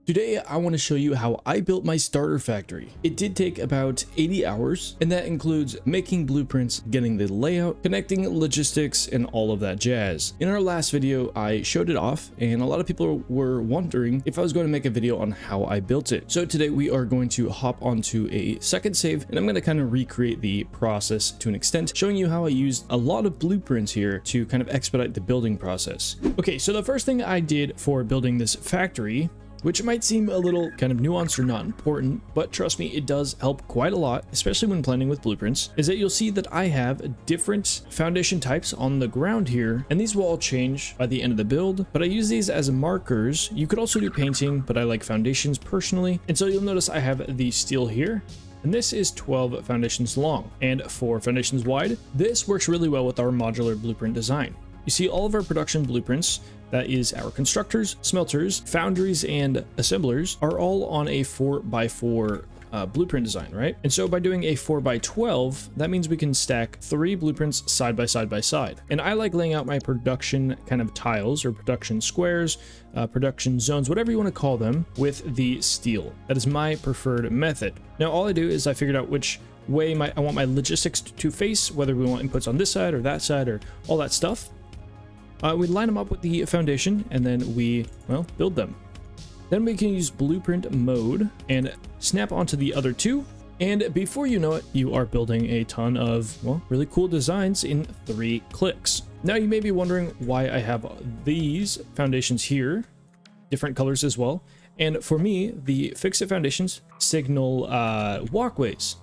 Today, I want to show you how I built my starter factory. It did take about 80 hours, and that includes making blueprints, getting the layout, connecting logistics, and all of that jazz. In our last video, I showed it off, and a lot of people were wondering if I was going to make a video on how I built it. So today we are going to hop onto a second save, and I'm going to kind of recreate the process to an extent, showing you how I used a lot of blueprints here to kind of expedite the building process. Okay, so the first thing I did for building this factory, which might seem a little kind of nuanced or not important, but trust me, it does help quite a lot, especially when planning with blueprints, is that you'll see that I have different foundation types on the ground here, and these will all change by the end of the build, but I use these as markers. You could also do painting, but I like foundations personally, and so you'll notice I have the steel here, and this is 12 foundations long and 4 foundations wide. This works really well with our modular blueprint design. You see all of our production blueprints, that is our constructors, smelters, foundries, and assemblers, are all on a 4x4 blueprint design, right? And so by doing a 4x12, that means we can stack 3 blueprints side by side. And I like laying out my production kind of tiles or production squares, production zones, whatever you want to call them, with the steel. That is my preferred method. Now all I do is I figured out which way I want my logistics to face, whether we want inputs on this side or that side or all that stuff. We line them up with the foundation, and then we, well, build them. Then we can use blueprint mode and snap onto the other 2. And before you know it, you are building a ton of, well, really cool designs in 3 clicks. Now you may be wondering why I have these foundations here, different colors as well. And for me, the fix-it foundations signal walkways.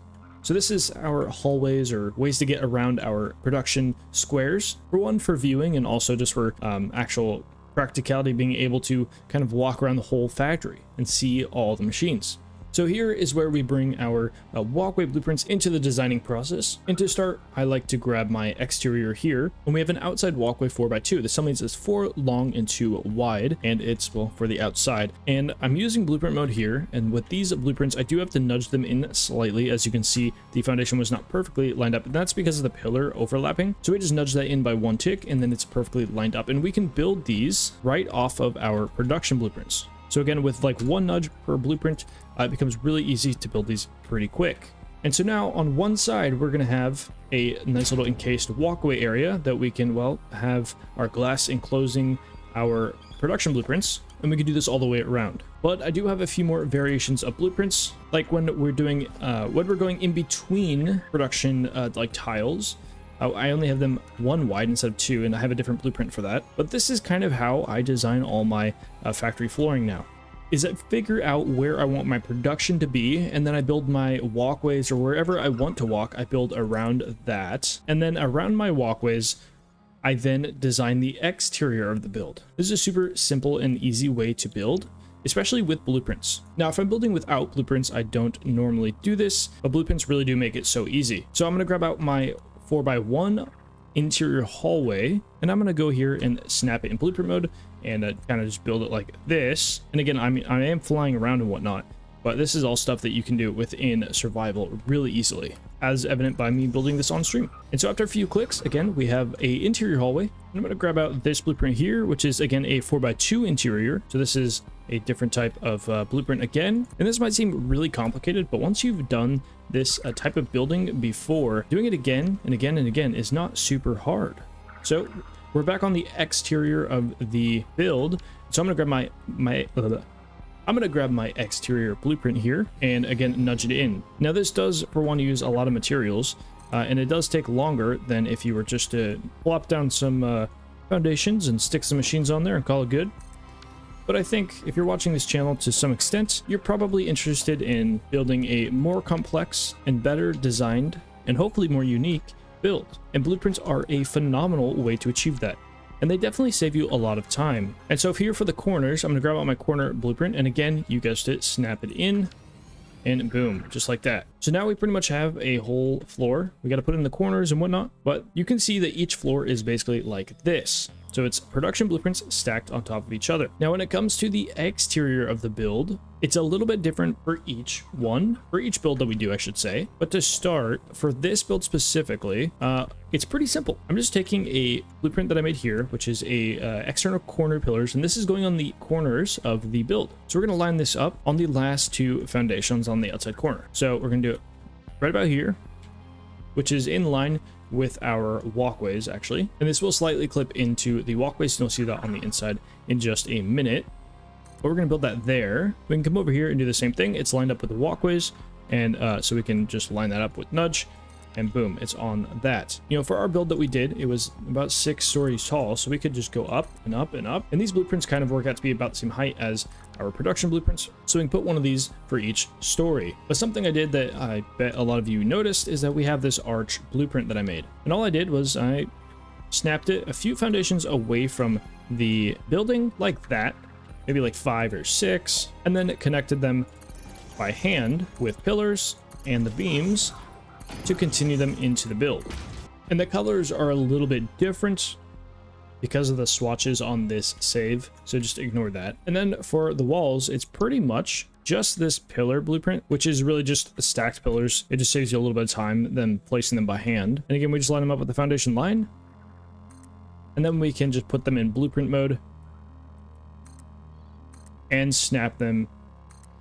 So this is our hallways or ways to get around our production squares. For one, for viewing, and also just for actual practicality, being able to kind of walk around the whole factory and see all the machines. So here is where we bring our walkway blueprints into the designing process. And to start, I like to grab my exterior here, and we have an outside walkway 4x2. This means it's 4 long and 2 wide, and it's, well, for the outside. And I'm using blueprint mode here, and with these blueprints, I do have to nudge them in slightly. As you can see, the foundation was not perfectly lined up, and that's because of the pillar overlapping. So we just nudge that in by 1 tick, and then it's perfectly lined up, and we can build these right off of our production blueprints. So again, with like 1 nudge per blueprint, it becomes really easy to build these pretty quick. And so now on one side, we're going to have a nice little encased walkway area that we can, well, have our glass enclosing our production blueprints, and we can do this all the way around. But I do have a few more variations of blueprints, like when we're doing, when we're going in between production like tiles. I only have them 1 wide instead of 2, and I have a different blueprint for that. But this is kind of how I design all my factory flooring now, is I figure out where I want my production to be, and then I build my walkways, or wherever I want to walk, I build around that. And then around my walkways, I then design the exterior of the build. This is a super simple and easy way to build, especially with blueprints. Now, if I'm building without blueprints, I don't normally do this, but blueprints really do make it so easy. So I'm going to grab out my 4x1 interior hallway, and I'm going to go here and snap it in blueprint mode and kind of just build it like this. And again, I am flying around and whatnot, but this is all stuff that you can do within survival really easily, as evident by me building this on stream. And so after a few clicks, again, we have a interior hallway. I'm going to grab out this blueprint here, which is again a 4x2 interior. So this is a different type of blueprint again. And this might seem really complicated, but once you've done this type of building before, doing it again and again and again is not super hard. So we're back on the exterior of the build. So I'm going to grab my exterior blueprint here and again nudge it in. Now this does, for one, use a lot of materials, and it does take longer than if you were just to plop down some foundations and stick some machines on there and call it good. But I think if you're watching this channel to some extent, you're probably interested in building a more complex and better designed and hopefully more unique build. And blueprints are a phenomenal way to achieve that. And they definitely save you a lot of time. And so here for the corners, I'm going to grab out my corner blueprint, and again, you guessed it, snap it in, and boom, just like that. So now we pretty much have a whole floor. We got to put in the corners and whatnot, but you can see that each floor is basically like this. So it's production blueprints stacked on top of each other. Now, when it comes to the exterior of the build, it's a little bit different for each build that we do, I should say. But to start, for this build specifically, it's pretty simple. I'm just taking a blueprint that I made here, which is a external corner pillars, and this is going on the corners of the build. So we're going to line this up on the last two foundations on the outside corner. So we're going to do it right about here, which is in line with our walkways actually, and this will slightly clip into the walkways, and you'll see that on the inside in just a minute. But we're going to build that there. We can come over here and do the same thing. It's lined up with the walkways, and so we can just line that up with nudge, and boom, it's on that. You know, for our build that we did, it was about 6 stories tall, so we could just go up and up and up, and these blueprints kind of work out to be about the same height as our production blueprints, so we can put one of these for each story. But something I did that I bet a lot of you noticed is that we have this arch blueprint that I made, and all I did was I snapped it a few foundations away from the building like that, maybe like 5 or 6, and then connected them by hand with pillars and the beams to continue them into the build. And the colors are a little bit different because of the swatches on this save, so just ignore that. And then for the walls, it's pretty much just this pillar blueprint, which is really just stacked pillars. It just saves you a little bit of time than placing them by hand. And again, we just line them up with the foundation line, and then we can just put them in blueprint mode and snap them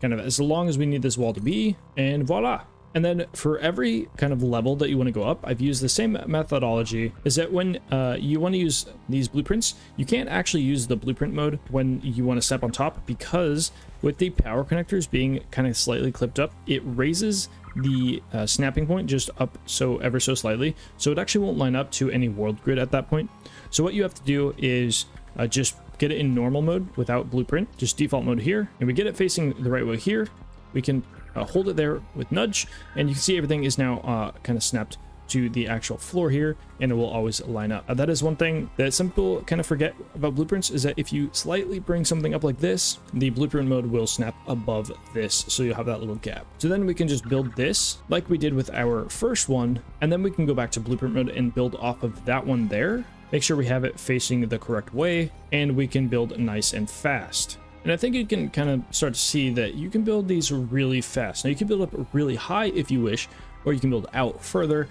kind of as long as we need this wall to be, and voila. And then for every kind of level that you want to go up, I've used the same methodology. Is that when you want to use these blueprints, you can't actually use the blueprint mode when you want to step on top, because with the power connectors being kind of slightly clipped up, it raises the snapping point just up so ever so slightly, so it actually won't line up to any world grid at that point. So what you have to do is just get it in normal mode without blueprint, just default mode here, and we get it facing the right way here. We can hold it there with nudge, and you can see everything is now kind of snapped to the actual floor here, and it will always line up. That is one thing that some people kind of forget about blueprints, is that if you slightly bring something up like this, the blueprint mode will snap above this, so you'll have that little gap. So then we can just build this like we did with our first one, and then we can go back to blueprint mode and build off of that one there. Make sure we have it facing the correct way, and we can build nice and fast. And I think you can kind of start to see that you can build these really fast. Now you can build up really high if you wish, or you can build out further.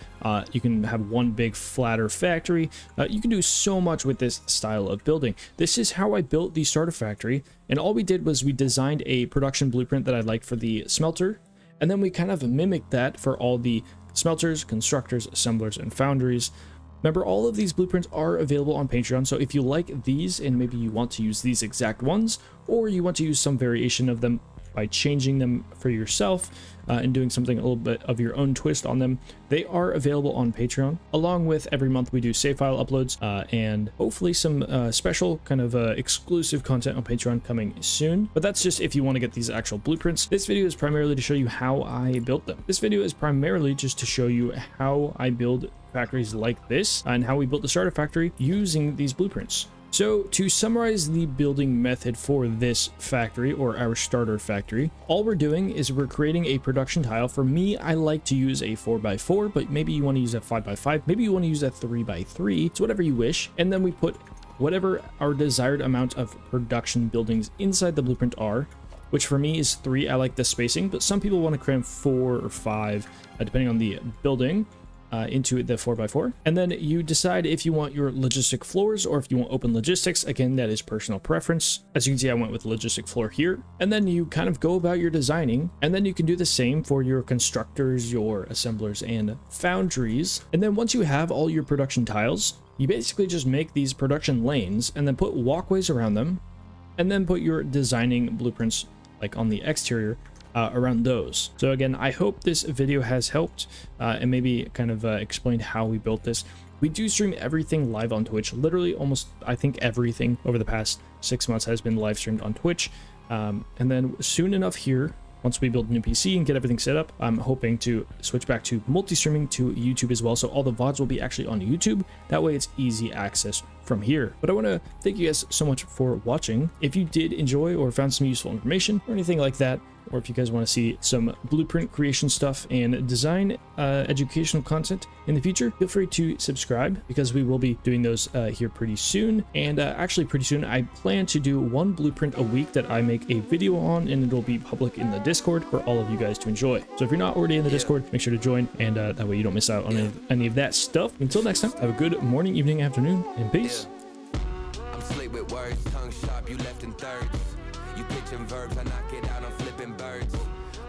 You can have one big flatter factory. You can do so much with this style of building. This is how I built the starter factory, and all we did was we designed a production blueprint that I liked for the smelter, and then we kind of mimicked that for all the smelters, constructors, assemblers, and foundries. Remember, all of these blueprints are available on Patreon, so if you like these and maybe you want to use these exact ones, or you want to use some variation of them by changing them for yourself and doing something a little bit of your own twist on them, they are available on Patreon. Along with every month we do save file uploads and hopefully some special kind of exclusive content on Patreon coming soon. But that's just if you want to get these actual blueprints. This video is primarily to show you how I built them. This video is primarily just to show you how I build factories like this and how we built the starter factory using these blueprints. So to summarize the building method for this factory, or our starter factory, all we're doing is we're creating a production tile. For me, I like to use a 4x4, but maybe you want to use a 5x5, maybe you want to use a 3x3, it's whatever you wish. And then we put whatever our desired amount of production buildings inside the blueprint are, which for me is 3. I like the spacing, but some people want to cram 4 or 5, depending on the building. Into the 4x4, and then you decide if you want your logistic floors or if you want open logistics. Again, that is personal preference. As you can see, I went with logistic floor here, and then you kind of go about your designing, and then you can do the same for your constructors, your assemblers, and foundries. And then once you have all your production tiles, you basically just make these production lanes and then put walkways around them, and then put your designing blueprints like on the exterior around those. So again, I hope this video has helped and maybe kind of explained how we built this. We do stream everything live on Twitch. Literally almost, I think everything over the past 6 months has been live streamed on Twitch. And then soon enough here, once we build a new PC and get everything set up, I'm hoping to switch back to multi-streaming to YouTube as well. So all the VODs will be actually on YouTube. That way it's easy access from here. But I want to thank you guys so much for watching. If you did enjoy or found some useful information or anything like that, or if you guys want to see some blueprint creation stuff and design educational content in the future, feel free to subscribe, because we will be doing those here pretty soon. And actually pretty soon, I plan to do one blueprint a week that I make a video on, and it'll be public in the Discord for all of you guys to enjoy. So if you're not already in the Discord, make sure to join, and that way you don't miss out on any of that stuff. Until next time, have a good morning, evening, afternoon, and peace. I'm slick with words, tongue sharp, you left in thirds. You pitching verbs, I knock it out, I'm flipping birds.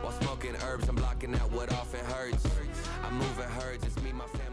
While smoking herbs, I'm blocking out what often hurts. I'm moving herds, it's me, my family.